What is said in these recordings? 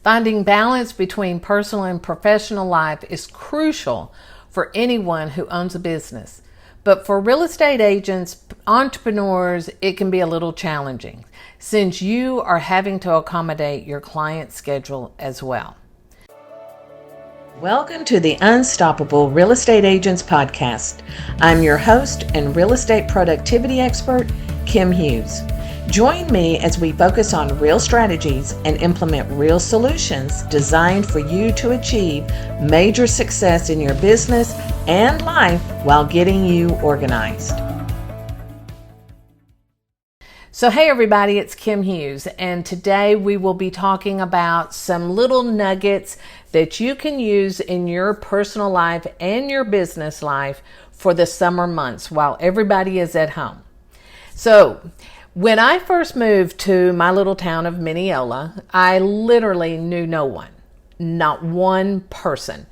Finding balance between personal and professional life is crucial for anyone who owns a business. But for real estate agents, entrepreneurs, it can be a little challenging since you are having to accommodate your client's schedule as well. Welcome to the Unstoppable Real Estate Agents Podcast. I'm your host and real estate productivity expert, Kim Hughes. Join me as we focus on real strategies and implement real solutions designed for you to achieve major success in your business and life while getting you organized. So hey everybody, it's Kim Hughes, and today we will be talking about some little nuggets that you can use in your personal life and your business life for the summer months while everybody is at home. So when I first moved to my little town of Mineola, I literally knew no one, not one person.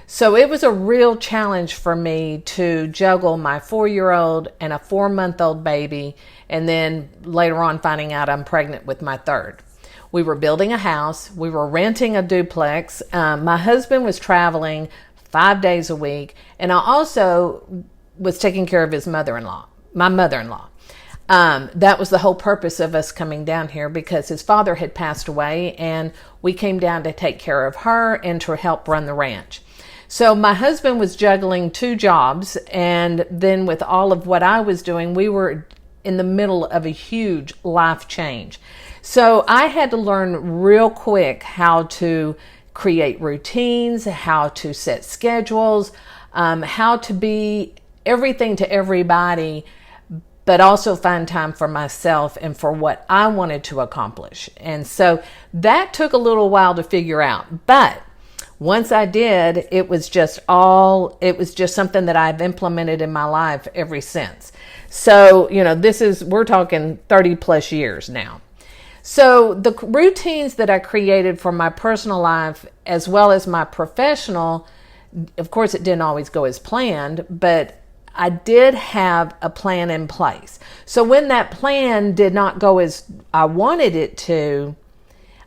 So it was a real challenge for me to juggle my 4-year-old and a 4-month-old baby, and then later on finding out I'm pregnant with my third. We were building a house. We were renting a duplex. My husband was traveling 5 days a week, and I also was taking care of my mother-in-law. That was the whole purpose of us coming down here, because his father had passed away and we came down to take care of her and to help run the ranch. So my husband was juggling 2 jobs, and then with all of what I was doing, we were in the middle of a huge life change. So I had to learn real quick how to create routines, how to set schedules, how to be everything to everybody, but also find time for myself and for what I wanted to accomplish. And so that took a little while to figure out. But once I did, it was just something that I've implemented in my life ever since. So, we're talking 30 plus years now. So the routines that I created for my personal life as well as my professional, of course it didn't always go as planned, but I did have a plan in place. So when that plan did not go as I wanted it to,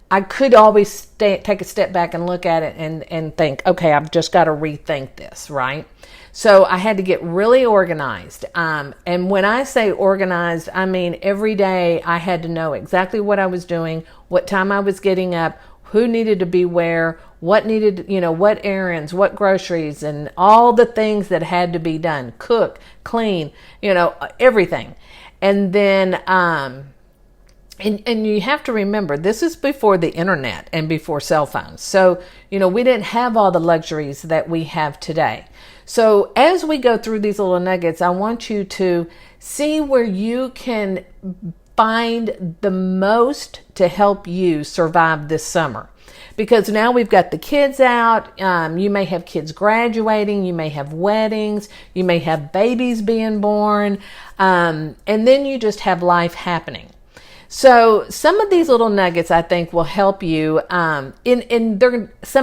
I could always take a step back and look at it and think, okay, I've just got to rethink this, right? So I had to get really organized. And when I say organized, I mean every day I had to know exactly what I was doing, what time I was getting up, who needed to be where, what needed, what errands, what groceries, and all the things that had to be done, cook, clean, everything. And then, and you have to remember, this is before the internet and before cell phones. So, we didn't have all the luxuries that we have today. So as we go through these little nuggets, I want you to see where you can find the most to help you survive this summer. Because now we've got the kids out, you may have kids graduating, you may have weddings, you may have babies being born, and then you just have life happening. So some of these little nuggets I think will help you, some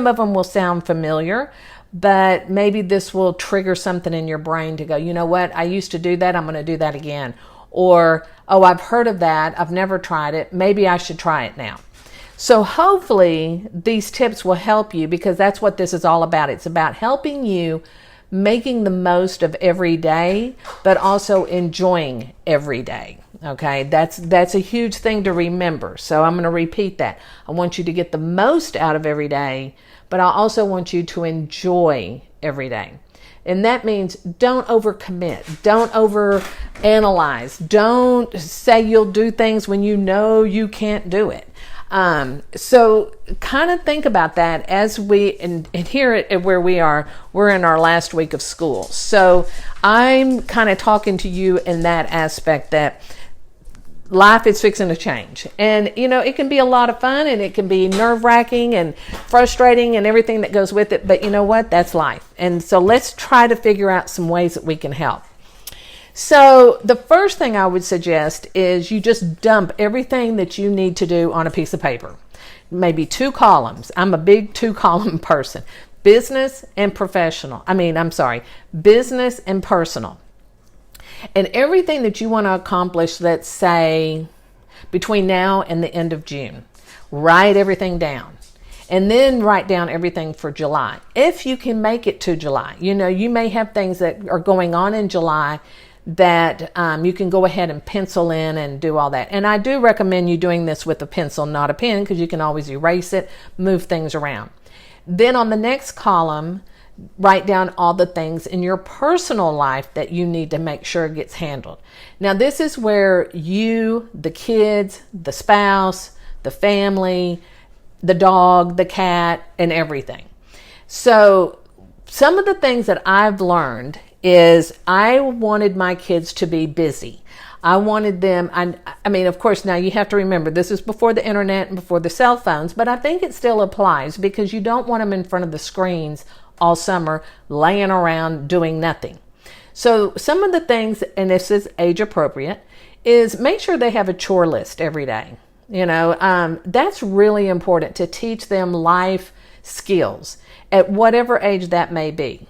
of them will sound familiar, but maybe this will trigger something in your brain to go, you know what, I used to do that, I'm going to do that again. Or, oh, I've heard of that, I've never tried it, maybe I should try it now. So hopefully these tips will help you, because that's what this is all about. It's about helping you making the most of every day, but also enjoying every day. Okay, that's a huge thing to remember. So I'm going to repeat that. I want you to get the most out of every day, but I also want you to enjoy every day. And that means don't overcommit. Don't overanalyze. Don't say you'll do things when you know you can't do it. So kind of think about that as and here at where we are, we're in our last week of school. So I'm kind of talking to you in that aspect that life is fixing to change. And, it can be a lot of fun, and it can be nerve-wracking and frustrating and everything that goes with it. But you know what? That's life. And so let's try to figure out some ways that we can help. So the first thing I would suggest is you just dump everything that you need to do on a piece of paper. Maybe 2 columns. I'm a big 2-column person. Business and personal. And everything that you want to accomplish, let's say between now and the end of June, write everything down. And then write down everything for July. If you can make it to July, you may have things that are going on in July that you can go ahead and pencil in and do all that. And I do recommend you doing this with a pencil, not a pen, because you can always erase it, move things around. Then on the next column, write down all the things in your personal life that you need to make sure gets handled. Now, this is where you, the kids, the spouse, the family, the dog, the cat, and everything. So some of the things that I've learned is I wanted my kids to be busy. I wanted them, I mean, of course, now you have to remember, this is before the internet and before the cell phones, but I think it still applies because you don't want them in front of the screens all summer, laying around doing nothing. So some of the things, and this is age appropriate, is make sure they have a chore list every day. That's really important to teach them life skills at whatever age that may be.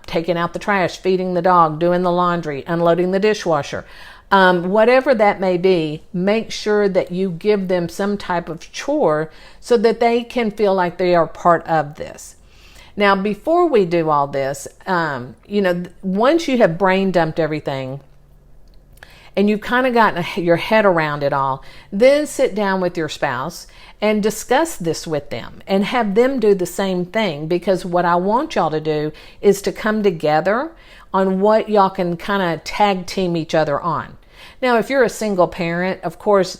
Taking out the trash, feeding the dog, doing the laundry, unloading the dishwasher. Whatever that may be, make sure that you give them some type of chore so that they can feel like they are part of this. Now, before we do all this, once you have brain dumped everything and you've kind of gotten your head around it all, then sit down with your spouse and discuss this with them and have them do the same thing, because what I want y'all to do is to come together on what y'all can kind of tag team each other on. Now, if you're a single parent, of course,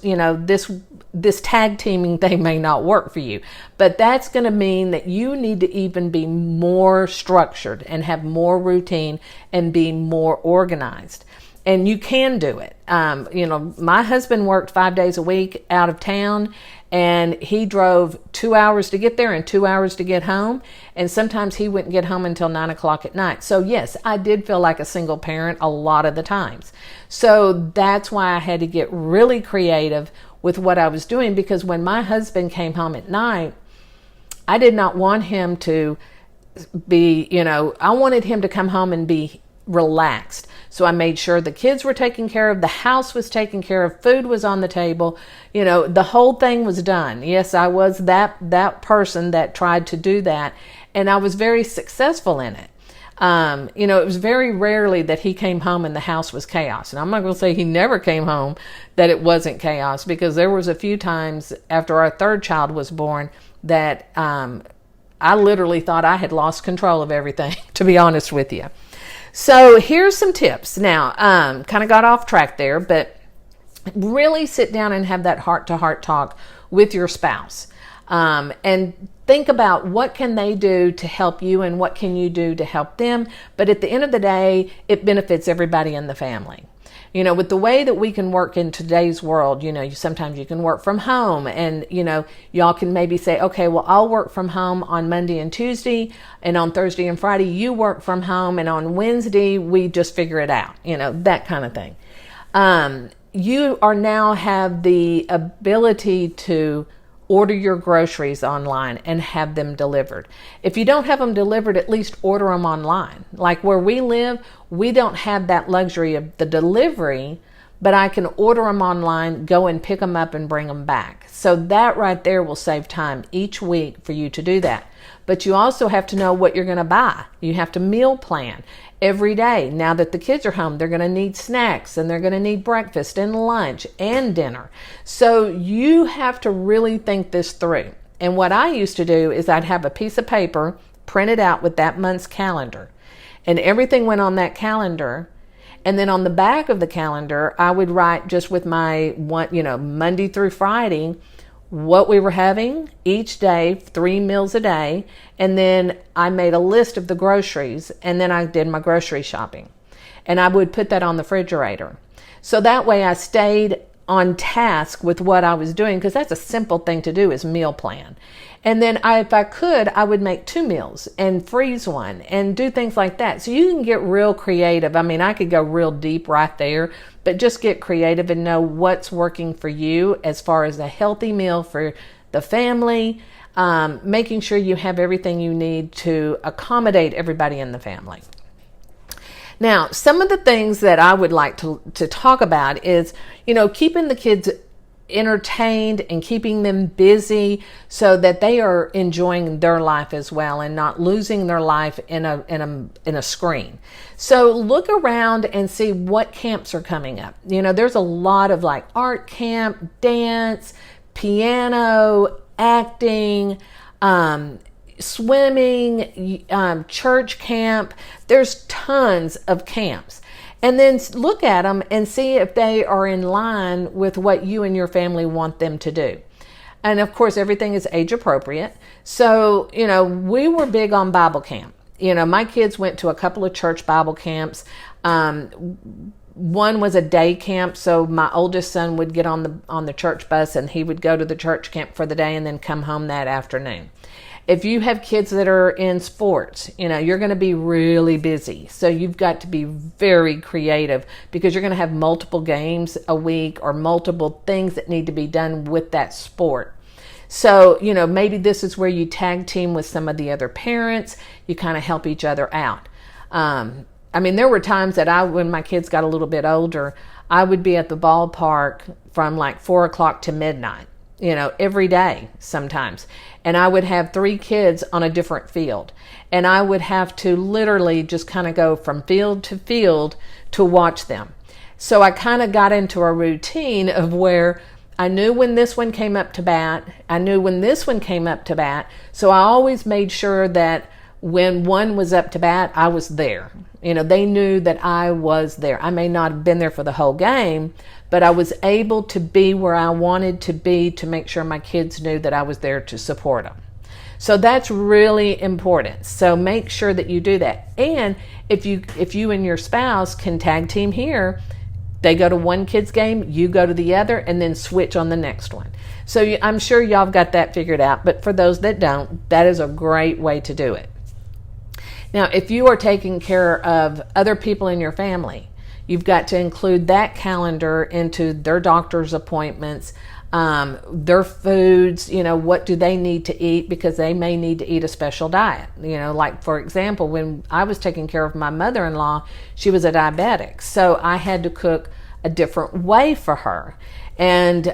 this tag teaming thing may not work for you, but that's going to mean that you need to even be more structured and have more routine and be more organized. And you can do it. My husband worked 5 days a week out of town, and he drove 2 hours to get there and 2 hours to get home. And sometimes he wouldn't get home until 9 o'clock at night. So yes, I did feel like a single parent a lot of the times. So that's why I had to get really creative with what I was doing, because when my husband came home at night, I did not want him to be, I wanted him to come home and be relaxed. So I made sure the kids were taken care of, the house was taken care of, food was on the table, the whole thing was done. Yes, I was that person that tried to do that, and I was very successful in it. It was very rarely that he came home and the house was chaos. And I'm not going to say he never came home that it wasn't chaos, because there was a few times after our third child was born that I literally thought I had lost control of everything, to be honest with you. So here's some tips. Now, kind of got off track there, but really sit down and have that heart-to-heart talk with your spouse. And think about what can they do to help you and what can you do to help them. But at the end of the day, it benefits everybody in the family. With the way that we can work in today's world, sometimes you can work from home, and, y'all can maybe say, okay, well, I'll work from home on Monday and Tuesday, and on Thursday and Friday, you work from home, and on Wednesday, we just figure it out, that kind of thing. You are now have the ability to order your groceries online and have them delivered. If you don't have them delivered, at least order them online. Like where we live, we don't have that luxury of the delivery, but I can order them online, go and pick them up and bring them back. So that right there will save time each week for you to do that. But you also have to know what you're going to buy. You have to meal plan every day. Now that the kids are home, they're going to need snacks, and they're going to need breakfast and lunch and dinner. So you have to really think this through. And what I used to do is I'd have a piece of paper printed out with that month's calendar, and everything went on that calendar. And then on the back of the calendar, I would write just with my Monday through Friday, what we were having each day, 3 meals a day. And then I made a list of the groceries, and then I did my grocery shopping. And I would put that on the refrigerator. So that way I stayed on task with what I was doing, because that's a simple thing to do, is meal plan. And then if I could, I would make 2 meals and freeze one and do things like that. So you can get real creative. I mean, I could go real deep right there, but just get creative and know what's working for you as far as a healthy meal for the family, making sure you have everything you need to accommodate everybody in the family. Now, some of the things that I would like to talk about is, keeping the kids entertained and keeping them busy so that they are enjoying their life as well and not losing their life in a screen. So look around and see what camps are coming up. There's a lot of like art camp, dance, piano, acting, swimming, church camp. There's tons of camps. And then look at them and see if they are in line with what you and your family want them to do. And of course, everything is age appropriate. So, we were big on Bible camp. My kids went to a couple of church Bible camps. One was a day camp, so my oldest son would get on the church bus and he would go to the church camp for the day and then come home that afternoon. If you have kids that are in sports, you're going to be really busy. So you've got to be very creative because you're going to have multiple games a week or multiple things that need to be done with that sport. So, maybe this is where you tag team with some of the other parents. You kind of help each other out. There were times that when my kids got a little bit older, I would be at the ballpark from like 4 o'clock to midnight, every day sometimes. And I would have 3 kids on a different field. And I would have to literally just kind of go from field to field to watch them. So I kind of got into a routine of where I knew when this one came up to bat. I knew when this one came up to bat. So I always made sure that when one was up to bat, I was there. They knew that I was there. I may not have been there for the whole game, but I was able to be where I wanted to be to make sure my kids knew that I was there to support them. So that's really important. So make sure that you do that. And if you and your spouse can tag team here, they go to one kid's game, you go to the other, and then switch on the next one. So I'm sure y'all have got that figured out, but for those that don't, that is a great way to do it. Now, if you are taking care of other people in your family, you've got to include that calendar into their doctor's appointments, their foods, what do they need to eat because they may need to eat a special diet. Like for example, when I was taking care of my mother-in-law, she was a diabetic. So I had to cook a different way for her and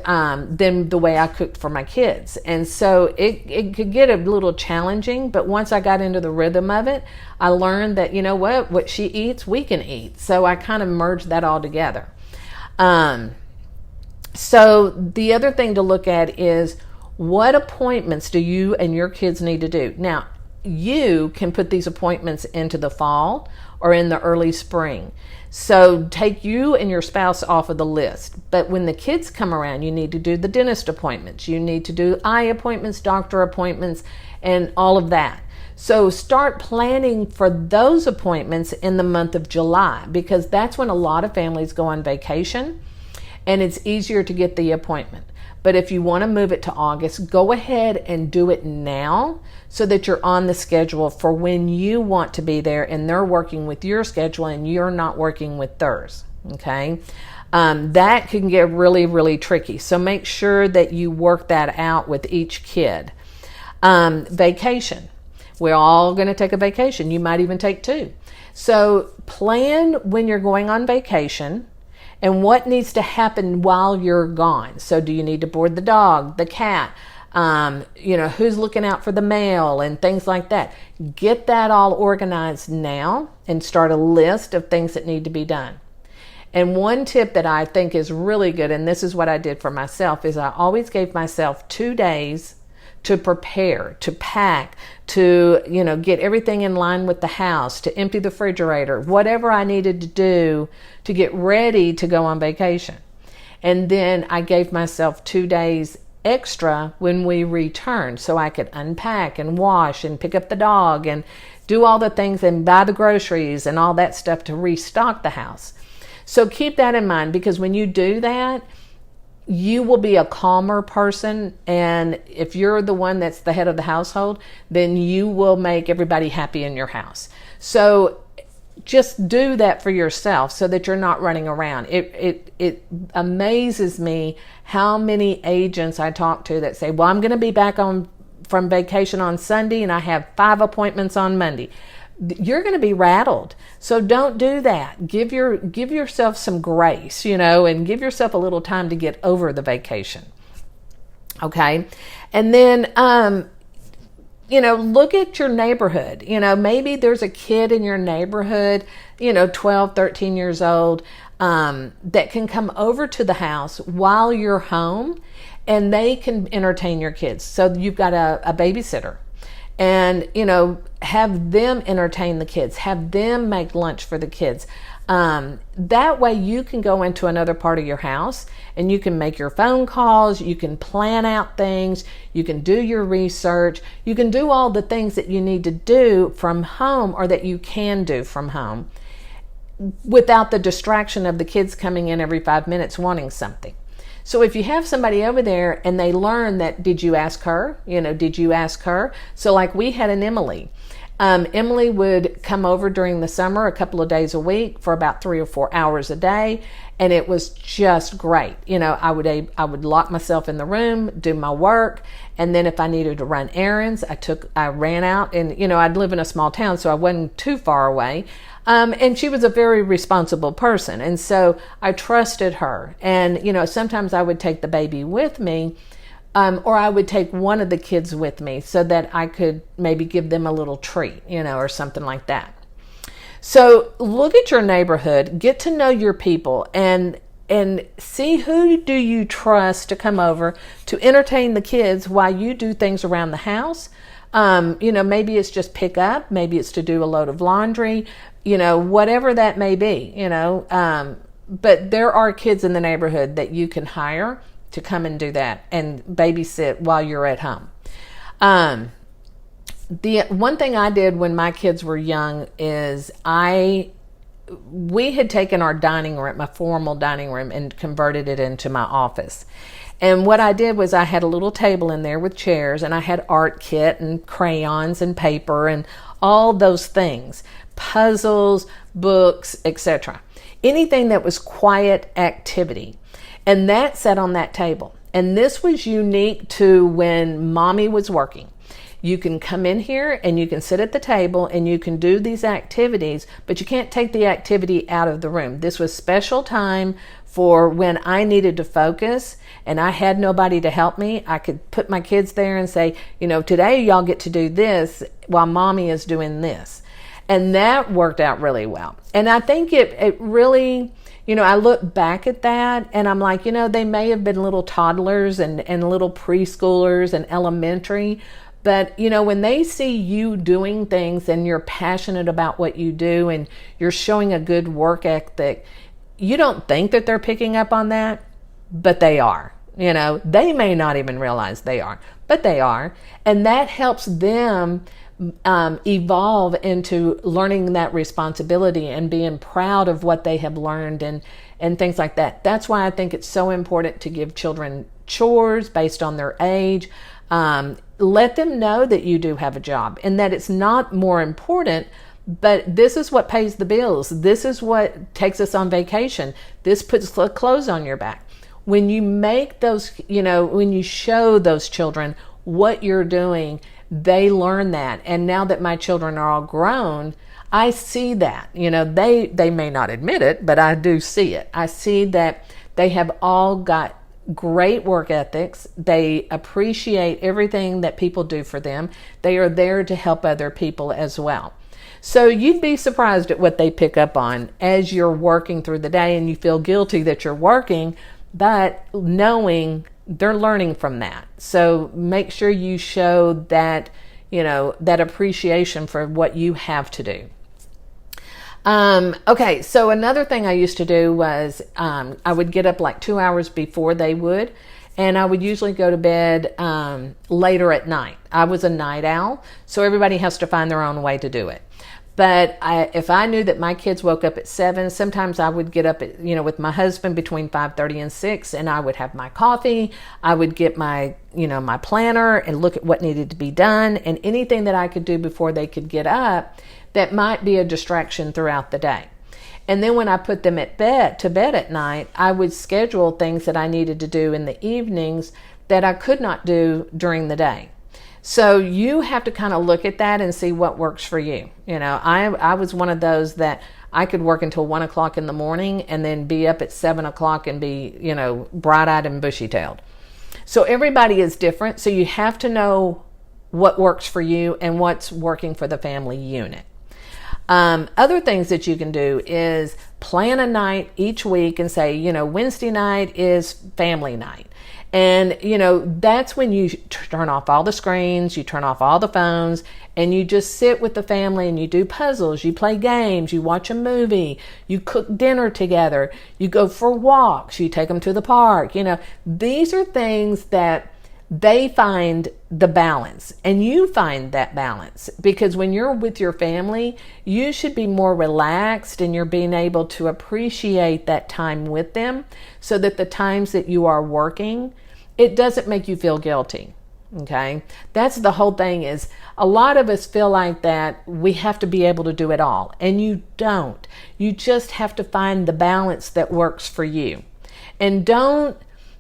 than the way I cooked for my kids. And so it could get a little challenging, but once I got into the rhythm of it, I learned that, what she eats, we can eat. So I kind of merged that all together. So the other thing to look at is what appointments do you and your kids need to do? Now, you can put these appointments into the fall or in the early spring. So take you and your spouse off of the list. But when the kids come around, you need to do the dentist appointments. You need to do eye appointments, doctor appointments, and all of that. So start planning for those appointments in the month of July because that's when a lot of families go on vacation and it's easier to get the appointment. But if you want to move it to August, go ahead and do it now so that you're on the schedule for when you want to be there and they're working with your schedule and you're not working with theirs, okay? That can get really, really tricky. So make sure that you work that out with each kid. Vacation. We're all going to take a vacation. You might even take 2. So plan when you're going on vacation and what needs to happen while you're gone. So do you need to board the dog, the cat, who's looking out for the mail and things like that. Get that all organized now and start a list of things that need to be done. And one tip that I think is really good, and this is what I did for myself, is I always gave myself 2 days to prepare, to pack, to, get everything in line with the house, to empty the refrigerator, whatever I needed to do to get ready to go on vacation. And then I gave myself 2 days extra when we returned so I could unpack and wash and pick up the dog and do all the things and buy the groceries and all that stuff to restock the house. So keep that in mind because when you do that, you will be a calmer person, and if you're the one that's the head of the household, then you will make everybody happy in your house. So just do that for yourself so that you're not running around. It amazes me how many agents I talk to that say, well, I'm going to be back from vacation on Sunday and I have 5 appointments on Monday. you're going to be rattled. So don't do that. Give yourself some grace, and give yourself a little time to get over the vacation. Okay. And then, look at your neighborhood. Maybe there's a kid in your neighborhood, 12, 13 years old, that can come over to the house while you're home, and they can entertain your kids. So you've got a babysitter, and, have them entertain the kids, have them make lunch for the kids. That way you can go into another part of your house and you can make your phone calls, you can plan out things, you can do your research, you can do all the things that you need to do from home, or that you can do from home, without the distraction of the kids coming in every 5 minutes wanting something. So if you have somebody over there and they learn that, did you ask her? Did you ask her? So like we had an Emily. Emily would come over during the summer a couple of days a week for about 3 or 4 hours a day, and it was just great. I would lock myself in the room, do my work, and then if I needed to run errands, I ran out, and I'd live in a small town, so I wasn't too far away. And she was a very responsible person, and so I trusted her. And sometimes I would take the baby with me. Or I would take one of the kids with me so that I could maybe give them a little treat, or something like that. So look at your neighborhood, get to know your people, and see who do you trust to come over to entertain the kids while you do things around the house. Maybe it's just pick up, maybe it's to do a load of laundry, whatever that may be, but there are kids in the neighborhood that you can hire to come and do that and babysit while you're at home. The one thing I did when my kids were young is we had taken our dining room, my formal dining room, and converted it into my office. And what I did was I had a little table in there with chairs, and I had art kit and crayons and paper and all those things, puzzles, books, etc. Anything that was quiet activity. And that sat on that table. And this was unique to when mommy was working. You can come in here and you can sit at the table and you can do these activities, but you can't take the activity out of the room. This was special time for when I needed to focus and I had nobody to help me. I could put my kids there and say, today y'all get to do this while mommy is doing this. And that worked out really well. And I think it really... I look back at that and I'm like, they may have been little toddlers and little preschoolers and elementary, but, when they see you doing things and you're passionate about what you do and you're showing a good work ethic, you don't think that they're picking up on that, but they are. They may not even realize they are, but they are. And that helps them evolve into learning that responsibility and being proud of what they have learned and things like that. That's why I think it's so important to give children chores based on their age. Let them know that you do have a job and that it's not more important, but this is what pays the bills. This is what takes us on vacation. This puts clothes on your back. When you make those, when you show those children what you're doing, they learn that. And now that my children are all grown, I see that. They may not admit it, but I do see it. I see that they have all got great work ethics. They appreciate everything that people do for them. They are there to help other people as well. So you'd be surprised at what they pick up on as you're working through the day, and you feel guilty that you're working, but knowing they're learning from that. So make sure you show that, that appreciation for what you have to do. Okay, so another thing I used to do was I would get up like 2 hours before they would, and I would usually go to bed later at night. I was a night owl, so everybody has to find their own way to do it. But if I knew that my kids woke up at 7, sometimes I would get up at, with my husband between 5:30 and 6, and I would have my coffee. I would get my, my planner and look at what needed to be done and anything that I could do before they could get up that might be a distraction throughout the day. And then when I put them to bed at night, I would schedule things that I needed to do in the evenings that I could not do during the day. So you have to kind of look at that and see what works for you. I was one of those that I could work until 1 o'clock in the morning and then be up at 7 o'clock and be, bright-eyed and bushy-tailed. So everybody is different. So you have to know what works for you and what's working for the family unit. Other things that you can do is plan a night each week and say, Wednesday night is family night. And, that's when you turn off all the screens, you turn off all the phones, and you just sit with the family and you do puzzles, you play games, you watch a movie, you cook dinner together, you go for walks, you take them to the park. These are things that they find the balance, and you find that balance, because when you're with your family, you should be more relaxed and you're being able to appreciate that time with them, so that the times that you are working, it doesn't make you feel guilty. Okay, that's the whole thing. Is a lot of us feel like that we have to be able to do it all, and you don't. You just have to find the balance that works for you. And don't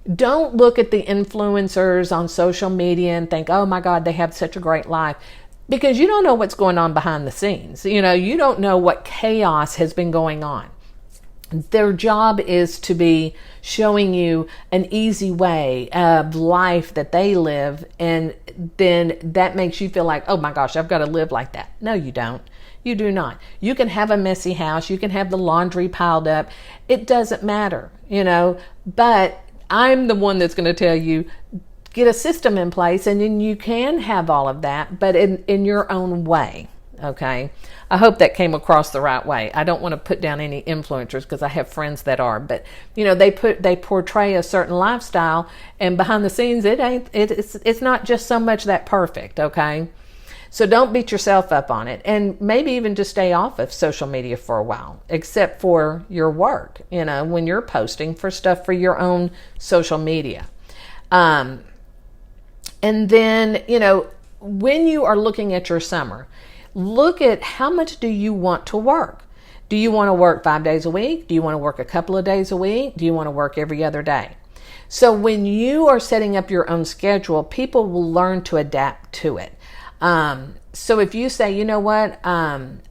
look at the influencers on social media and think, oh my God, they have such a great life, because you don't know what's going on behind the scenes. You don't know what chaos has been going on. Their job is to be showing you an easy way of life that they live, and then that makes you feel like, oh my gosh, I've got to live like that. No, you don't. You do not. You can have a messy house. You can have the laundry piled up. It doesn't matter, but I'm the one that's going to tell you, get a system in place, and then you can have all of that, but in your own way. Okay. I hope that came across the right way. I don't want to put down any influencers, because I have friends that are, but they portray a certain lifestyle, and behind the scenes, it's not just so much that perfect. Okay. So don't beat yourself up on it, and maybe even just stay off of social media for a while, except for your work, when you're posting for stuff for your own social media. And then, when you are looking at your summer, look at how much do you want to work? Do you want to work 5 days a week? Do you want to work a couple of days a week? Do you want to work every other day? So when you are setting up your own schedule, people will learn to adapt to it. So if you say,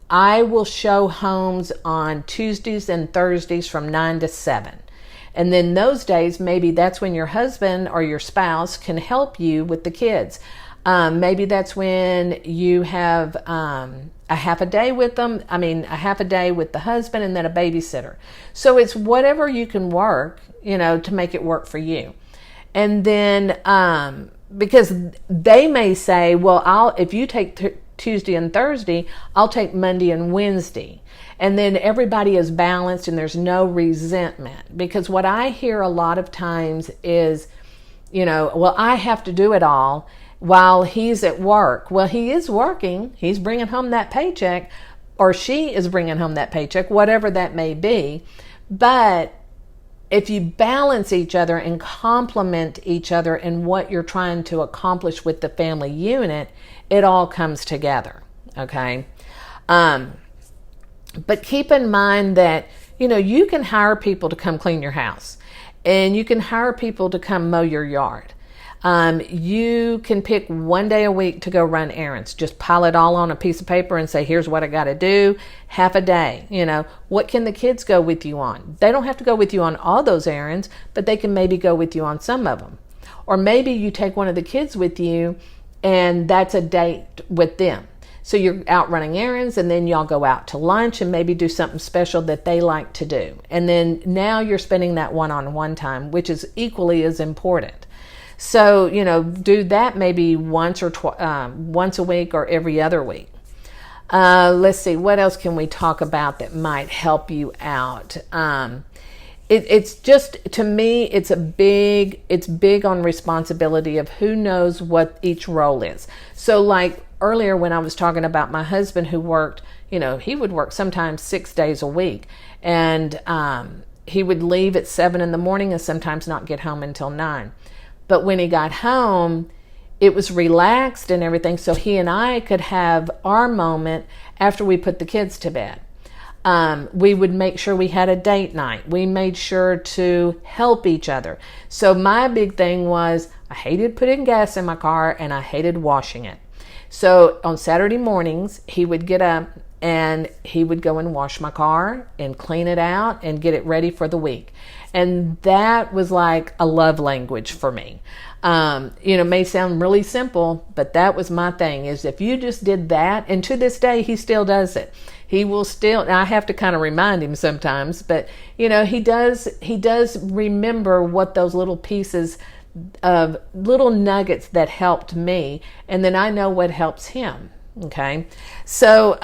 I will show homes on Tuesdays and Thursdays from 9 to 7. And then those days, maybe that's when your husband or your spouse can help you with the kids. Maybe that's when you have a half a day with them. A half a day with the husband and then a babysitter. So it's whatever you can work, to make it work for you. And then, because they may say, well, if you take Tuesday and Thursday, I'll take Monday and Wednesday. And then everybody is balanced and there's no resentment. Because what I hear a lot of times is, well, I have to do it all while he's at work. Well, he is working. He's bringing home that paycheck, or she is bringing home that paycheck, whatever that may be. But if you balance each other and complement each other in what you're trying to accomplish with the family unit, it all comes together. Okay. But keep in mind that, you can hire people to come clean your house, and you can hire people to come mow your yard. You can pick 1 day a week to go run errands. Just pile it all on a piece of paper and say, here's what I got to do. Half a day. What can the kids go with you on? They don't have to go with you on all those errands, but they can maybe go with you on some of them. Or maybe you take one of the kids with you and that's a date with them. So you're out running errands, and then y'all go out to lunch and maybe do something special that they like to do. And then now you're spending that one-on-one time, which is equally as important. So, do that maybe once a week or every other week. Let's see, what else can we talk about that might help you out? It's just, to me, it's big on responsibility of who knows what each role is. So like earlier when I was talking about my husband who worked, he would work sometimes 6 days a week, and he would leave at 7 in the morning and sometimes not get home until 9. But when he got home, it was relaxed and everything, so he and I could have our moment after we put the kids to bed. We would make sure we had a date night. We made sure to help each other. So my big thing was I hated putting gas in my car and I hated washing it. So on Saturday mornings, he would get up and he would go and wash my car and clean it out and get it ready for the week. And that was like a love language for me. It may sound really simple, but that was my thing, is if you just did that, and to this day, he still does it. He will still, and I have to kind of remind him sometimes, but he does remember what those little pieces of little nuggets that helped me, and then I know what helps him. Okay. So,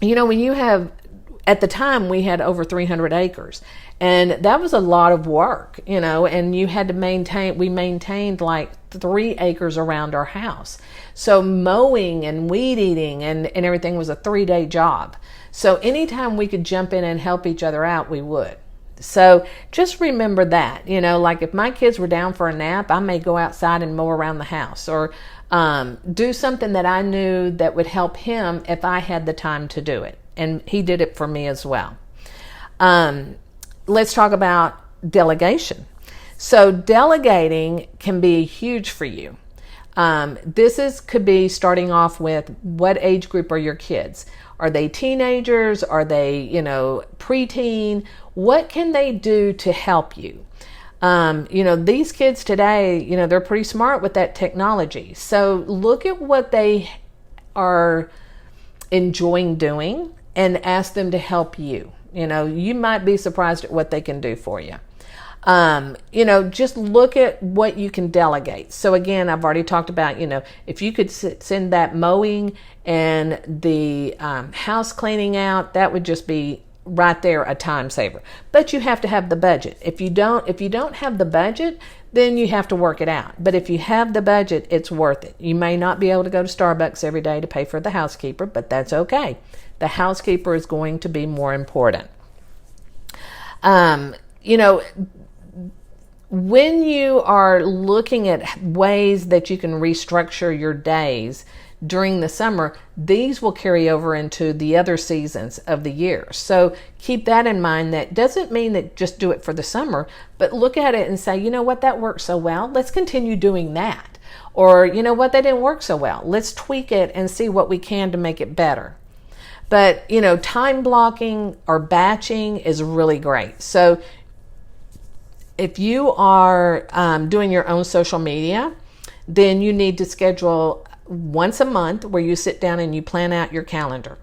when you have, at the time we had over 300 acres, and that was a lot of work, and you had to we maintained like 3 acres around our house. So mowing and weed eating and everything was a 3-day job. So anytime we could jump in and help each other out, we would. So just remember that, like if my kids were down for a nap, I may go outside and mow around the house, or do something that I knew that would help him if I had the time to do it. And he did it for me as well. Let's talk about delegation. So delegating can be huge for you. Could be starting off with, what age group are your kids? Are they teenagers? Are they, preteen? What can they do to help you? These kids today, they're pretty smart with that technology. So look at what they are enjoying doing and ask them to help you. You might be surprised at what they can do for you. Just look at what you can delegate. So again, I've already talked about, if you could send that mowing and the house cleaning out, that would just be right there a time saver. But you have to have the budget. If you don't have the budget, then you have to work it out. But if you have the budget, it's worth it. You may not be able to go to Starbucks every day to pay for the housekeeper, but that's okay. The housekeeper is going to be more important. When you are looking at ways that you can restructure your days during the summer, these will carry over into the other seasons of the year. So keep that in mind. That doesn't mean that just do it for the summer, but look at it and say, what, that worked so well. Let's continue doing that. Or, what, that didn't work so well. Let's tweak it and see what we can to make it better. But, time blocking or batching is really great. So if you are doing your own social media, then you need to schedule once a month where you sit down and you plan out your calendar.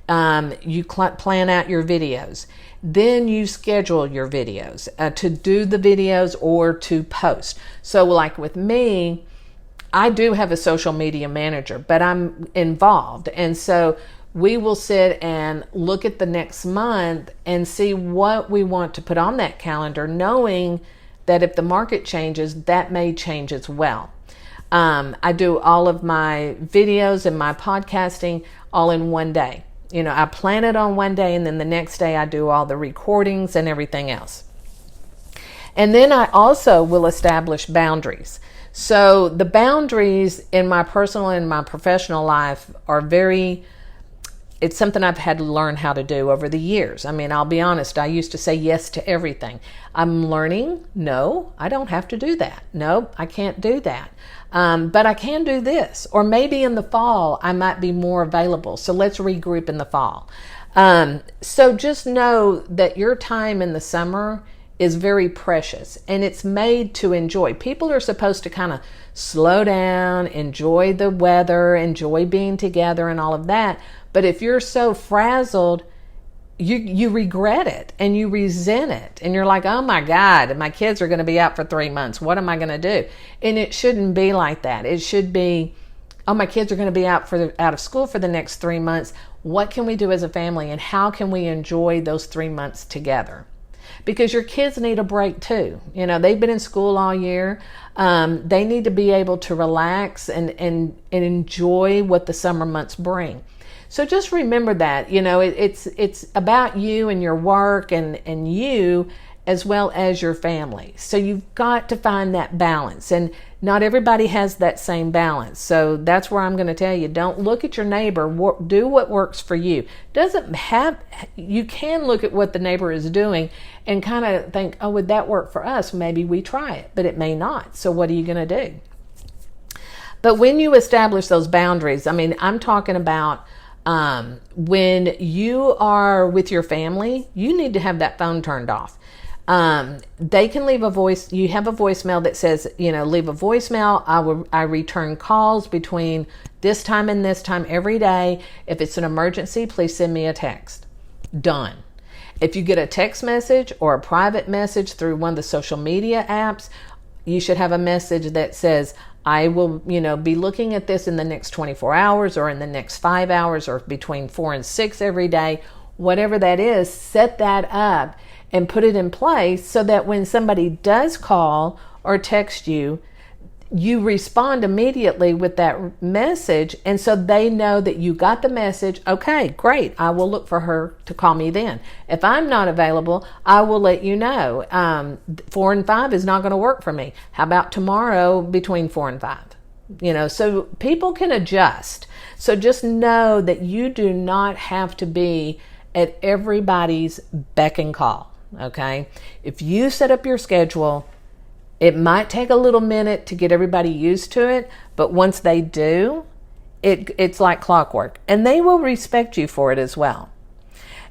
You plan out your videos. Then you schedule your videos to do the videos or to post. So like with me, I do have a social media manager, but I'm involved. And so we will sit and look at the next month and see what we want to put on that calendar, knowing that if the market changes, that may change as well. I do all of my videos and my podcasting all in one day. I plan it on one day, and then the next day I do all the recordings and everything else. And then I also will establish boundaries. So the boundaries in my personal and my professional life are it's something I've had to learn how to do over the years. I mean, I'll be honest, I used to say yes to everything. I'm learning, no, I don't have to do that. No, I can't do that. But I can do this. Or maybe in the fall, I might be more available. So let's regroup in the fall. So just know that your time in the summer is very precious, and it's made to enjoy. People are supposed to kind of slow down, enjoy the weather, enjoy being together and all of that. But if you're so frazzled, you regret it and you resent it. And you're like, oh my God, my kids are going to be out for 3 months. What am I going to do? And it shouldn't be like that. It should be, oh, my kids are going to be out of school for the next 3 months. What can we do as a family, and how can we enjoy those 3 months together? Because your kids need a break too. They've been in school all year. They need to be able to relax and enjoy what the summer months bring. So just remember that, it's about you and your work and you as well as your family. So you've got to find that balance, and not everybody has that same balance. So that's where I'm going to tell you, don't look at your neighbor. Do what works for you. You can look at what the neighbor is doing and kind of think, oh, would that work for us? Maybe we try it, but it may not. So what are you going to do? But when you establish those boundaries, I mean, I'm talking about when you are with your family, you need to have that phone turned off. They can leave a voice. You have a voicemail that says, leave a voicemail. I return calls between this time and this time every day. If it's an emergency, please send me a text. Done. If you get a text message or a private message through one of the social media apps, you should have a message that says, I will, be looking at this in the next 24 hours or in the next 5 hours or between 4 and 6 every day. Whatever that is, set that up and put it in place so that when somebody does call or text you, you respond immediately with that message. And so they know that you got the message. Okay, great. I will look for her to call me then. If I'm not available, I will let you know. 4 and 5 is not going to work for me. How about tomorrow between 4 and 5? So people can adjust. So just know that you do not have to be at everybody's beck and call. Okay. If you set up your schedule, it might take a little minute to get everybody used to it, but once they do, it's like clockwork, and they will respect you for it as well.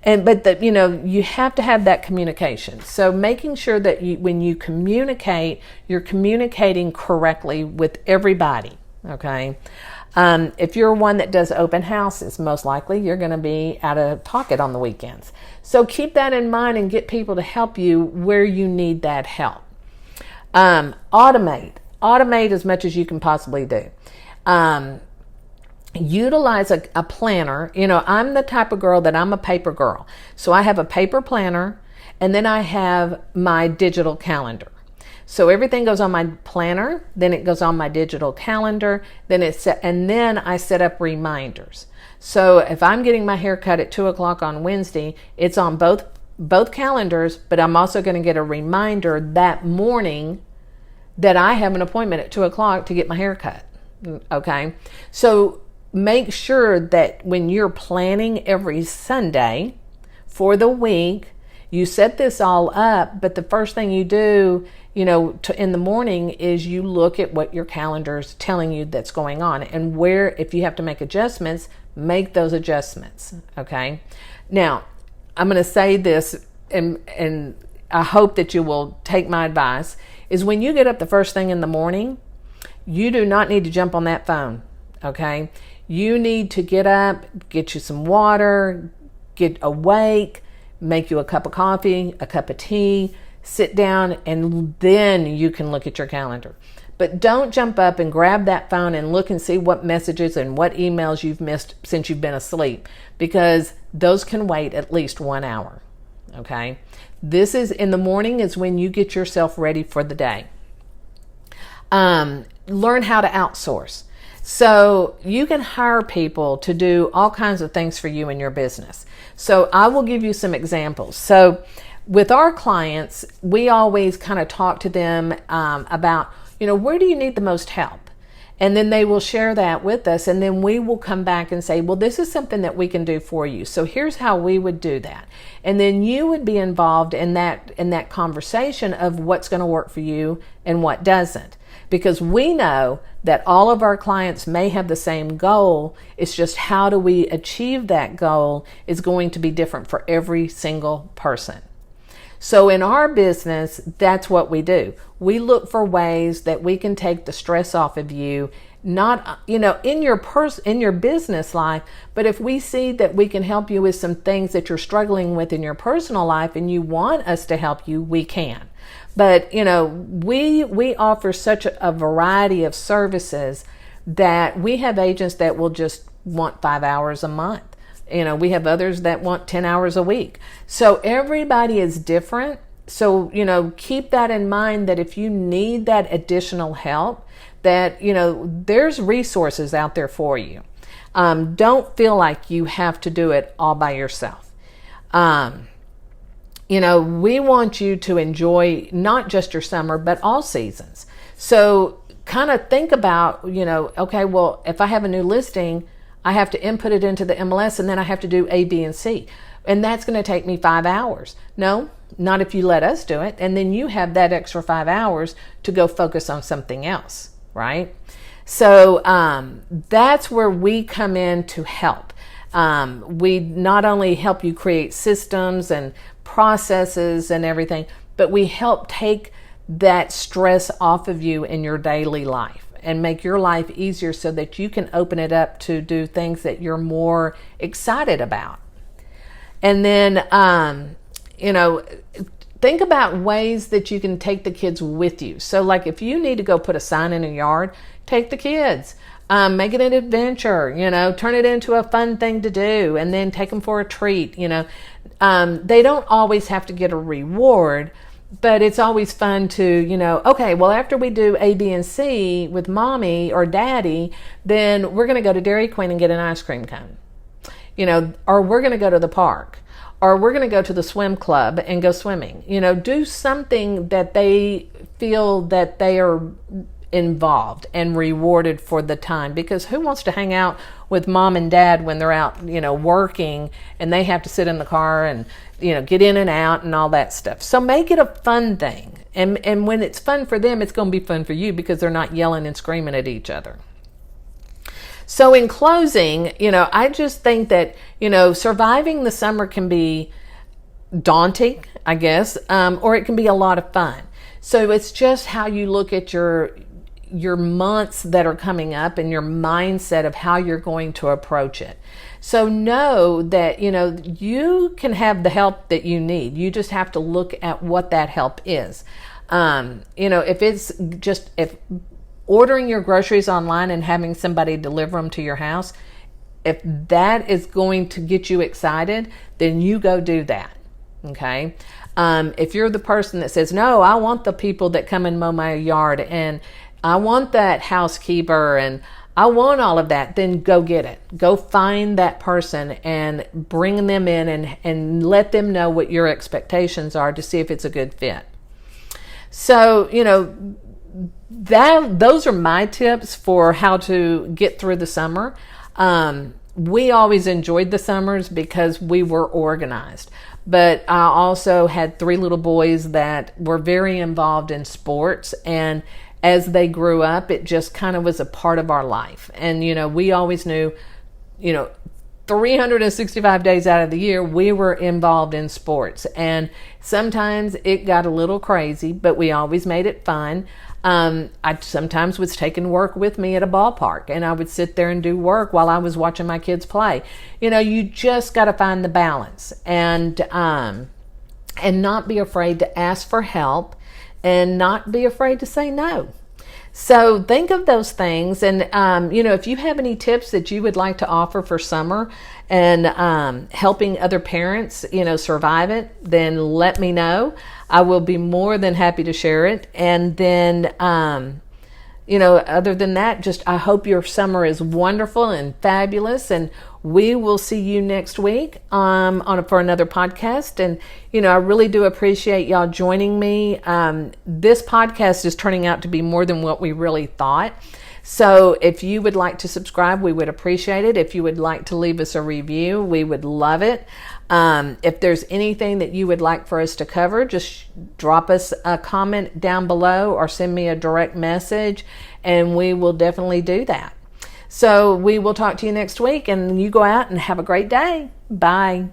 But you have to have that communication. So making sure that when you communicate, you're communicating correctly with everybody. Okay. If you're one that does open houses, most likely you're going to be out of pocket on the weekends. So keep that in mind and get people to help you where you need that help. Automate as much as you can possibly do. Utilize a planner. I'm the type of girl that I'm a paper girl. So I have a paper planner, and then I have my digital calendar. So everything goes on my planner, then it goes on my digital calendar, and then I set up reminders. So if I'm getting my hair cut at 2:00 on Wednesday, it's on both calendars, but I'm also going to get a reminder that morning that I have an appointment at 2:00 to get my hair cut. Okay. So make sure that when you're planning every Sunday for the week, you set this all up, but the first thing you do, in the morning is you look at what your calendar's telling you that's going on, and where, if you have to make adjustments, make those adjustments. Okay. Now, I'm going to say this, and I hope that you will take my advice, is when you get up the first thing in the morning, you do not need to jump on that phone. Okay. You need to get up, get you some water, get awake, make you a cup of coffee, a cup of tea, sit down, and then you can look at your calendar. But don't jump up and grab that phone and look and see what messages and what emails you've missed since you've been asleep, because those can wait at least 1 hour. Okay. This is in the morning is when you get yourself ready for the day. Learn how to outsource. So you can hire people to do all kinds of things for you in your business. So I will give you some examples. So with our clients, we always kind of talk to them about, where do you need the most help? And then they will share that with us, and then we will come back and say, well, this is something that we can do for you. So here's how we would do that. And then you would be involved in that conversation of what's going to work for you and what doesn't. Because we know that all of our clients may have the same goal. It's just how do we achieve that goal is going to be different for every single person. So in our business, that's what we do. We look for ways that we can take the stress off of you, not, in your business life, but if we see that we can help you with some things that you're struggling with in your personal life and you want us to help you, we can. But, we offer such a variety of services that we have agents that will just want 5 hours a month. We have others that want 10 hours a week. So everybody is different. So, keep that in mind, that if you need that additional help, that, there's resources out there for you. Don't feel like you have to do it all by yourself. we want you to enjoy not just your summer, but all seasons. So kind of think about, okay, well, if I have a new listing, I have to input it into the MLS and then I have to do A, B, and C. And that's going to take me 5 hours. No, not if you let us do it. And then you have that extra 5 hours to go focus on something else, right? So that's where we come in to help. We not only help you create systems and processes and everything, but we help take that stress off of you in your daily life and make your life easier so that you can open it up to do things that you're more excited about. And then, think about ways that you can take the kids with you. So like if you need to go put a sign in a yard, take the kids. Make it an adventure, turn it into a fun thing to do, and then take them for a treat. They don't always have to get a reward, but it's always fun to, okay, well, after we do A, B, and C with mommy or daddy, then we're going to go to Dairy Queen and get an ice cream cone, or we're going to go to the park, or we're going to go to the swim club and go swimming. Do something that they feel that they are involved and rewarded for the time, because who wants to hang out with mom and dad when they're out working and they have to sit in the car and get in and out and all that stuff. So make it a fun thing, and when it's fun for them, it's going to be fun for you because they're not yelling and screaming at each other. So in closing, I just think that surviving the summer can be daunting, I guess, or it can be a lot of fun. So it's just how you look at your months that are coming up and your mindset of how you're going to approach it. So know that, you can have the help that you need. You just have to look at what that help is. If ordering your groceries online and having somebody deliver them to your house, if that is going to get you excited, then you go do that. Okay. If you're the person that says, no, I want the people that come and mow my yard and I want that housekeeper and I want all of that, then go get it. Go find that person and bring them in and let them know what your expectations are to see if it's a good fit. So, those are my tips for how to get through the summer. We always enjoyed the summers because we were organized. But I also had 3 little boys that were very involved in sports, and as they grew up, it just kind of was a part of our life. And, we always knew, 365 days out of the year, we were involved in sports. And sometimes it got a little crazy, but we always made it fun. I sometimes was taking work with me at a ballpark, and I would sit there and do work while I was watching my kids play. You just got to find the balance and not be afraid to ask for help and not be afraid to say no. So think of those things. And, if you have any tips that you would like to offer for summer and helping other parents, survive it, then let me know. I will be more than happy to share it. And then, other than that, I hope your summer is wonderful and fabulous. And we will see you next week for another podcast. And, I really do appreciate y'all joining me. This podcast is turning out to be more than what we really thought. So if you would like to subscribe, we would appreciate it. If you would like to leave us a review, we would love it. If there's anything that you would like for us to cover, just drop us a comment down below or send me a direct message, and we will definitely do that. So we will talk to you next week, and you go out and have a great day. Bye.